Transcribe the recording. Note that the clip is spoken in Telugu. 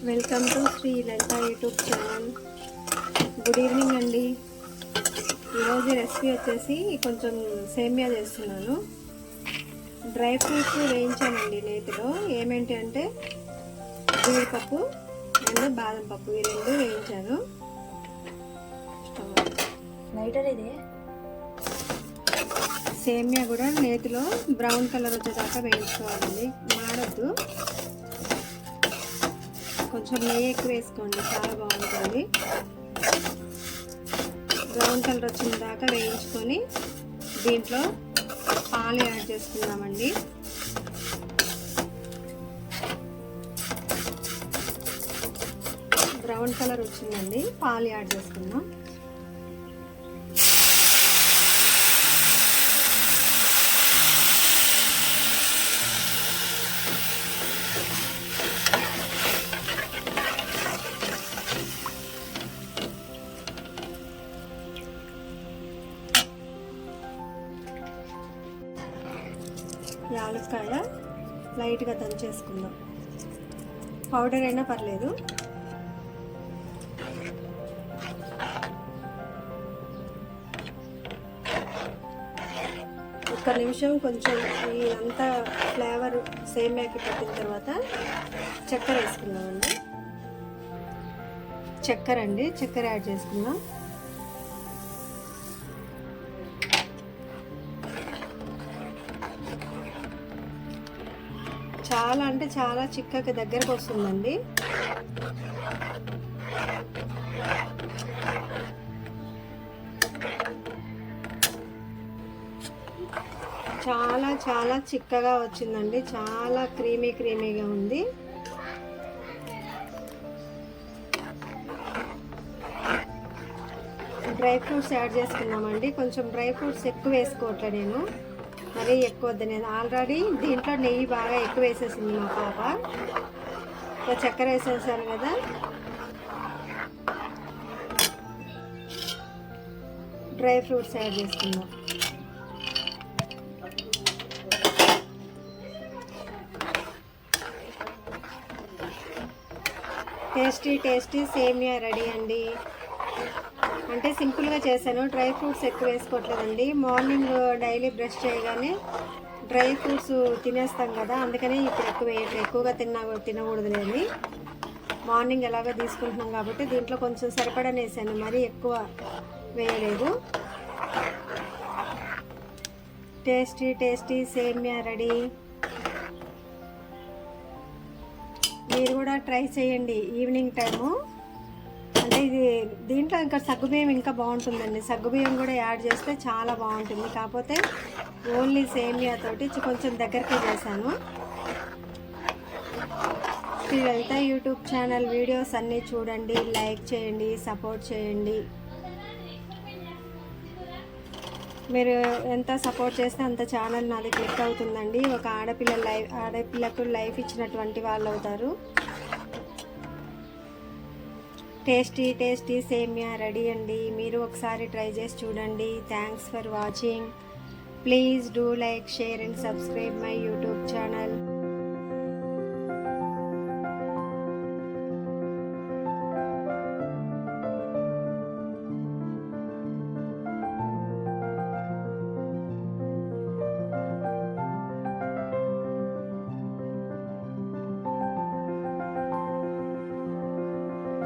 Welcome to Shri Lalitha YouTube channel. Good evening అండి. ఈరోజు రెసిపీ వచ్చేసి కొంచెం సేమియా చేస్తున్నాను. డ్రై ఫ్రూట్స్ వేయించానండి నేతిలో. ఏమేంటి అంటే జీడిపప్పు అండ్ బాదం పప్పు, ఈ రెండు వేయించాను. సేమియా కూడా నేతిలో బ్రౌన్ కలర్ వచ్చేదాకా వేయించుకోవాలండి, మాడద్దు. కొంచెం నెయ్యి ఎక్కువ వేసుకోండి, చాలా బాగుంటుంది. బ్రౌన్ కలర్ వచ్చిన దాకా వేయించుకొని దీంట్లో పాలు యాడ్ చేసుకుందామండి. బ్రౌన్ కలర్ వచ్చిందండి, పాలు యాడ్ చేసుకుందాం. యాలక్కాయ లైట్గా దంచేసుకుందాం, పౌడర్ అయినా పర్లేదు. ఒక్క నిమిషం కొంచెం ఇదంతా ఫ్లేవర్ సేమియాకి పట్టిన తర్వాత చక్కెర వేసుకుందామండి. చక్కెర యాడ్ చేసుకుందాం. చాలా అంటే చాలా చిక్కగా దగ్గరకు వస్తుందండి. చాలా చాలా చిక్కగా వచ్చిందండి, చాలా క్రీమీగా ఉంది. డ్రై ఫ్రూట్స్ యాడ్ చేసుకున్నామండి. కొంచెం డ్రై ఫ్రూట్స్ ఎక్కువ వేసుకోవట్లే నేను, మరీ ఎక్కువ వద్దు. నేను ఆల్రెడీ దీంట్లో నెయ్యి బాగా ఎక్కువ వేసేసింది మా పాప. చక్కెర వేసేసాను కదా, డ్రై ఫ్రూట్స్ యాడ్ చేసుకుందాం. టేస్టీ సేమియా రెడీ అండి. అంటే సింపుల్గా చేశాను, డ్రై ఫ్రూట్స్ ఎక్కువ వేసుకోవట్లేదండి. మార్నింగ్ డైలీ బ్రష్ చేయగానే డ్రై ఫ్రూట్స్ తినేస్తాం కదా, అందుకని ఇప్పుడు ఎక్కువగా తినకూడదు లేని. మార్నింగ్ ఎలాగో తీసుకుంటున్నాం కాబట్టి దీంట్లో కొంచెం సరిపడనే వేసాను, మరీ ఎక్కువ వేయలేదు. టేస్టీ సేమియా రెడీ. మీరు కూడా ట్రై చేయండి ఈవినింగ్ టైము. అంటే ఇది దీంట్లో ఇంకా సగ్గుబియ్యం ఇంకా బాగుంటుందండి, సగ్గుబియ్యం కూడా యాడ్ చేస్తే చాలా బాగుంటుంది. కాకపోతే ఓన్లీ సేమియా తోటి కొంచెం దగ్గరికి చేశాను. Shri Lalitha YouTube channel videos అన్నీ చూడండి, లైక్ చేయండి, సపోర్ట్ చేయండి. మీరు ఎంత సపోర్ట్ చేస్తే అంత ఛానల్ నాది క్లిక్ అవుతుందండి. ఒక ఆడపిల్లకు లైఫ్ ఇచ్చినటువంటి వాళ్ళు అవుతారు. టేస్టీ సేమియా రెడీ అండి. మీరు ఒకసారి ట్రై చేసి చూడండి. Thanks for watching. Please do like, share and subscribe my YouTube channel.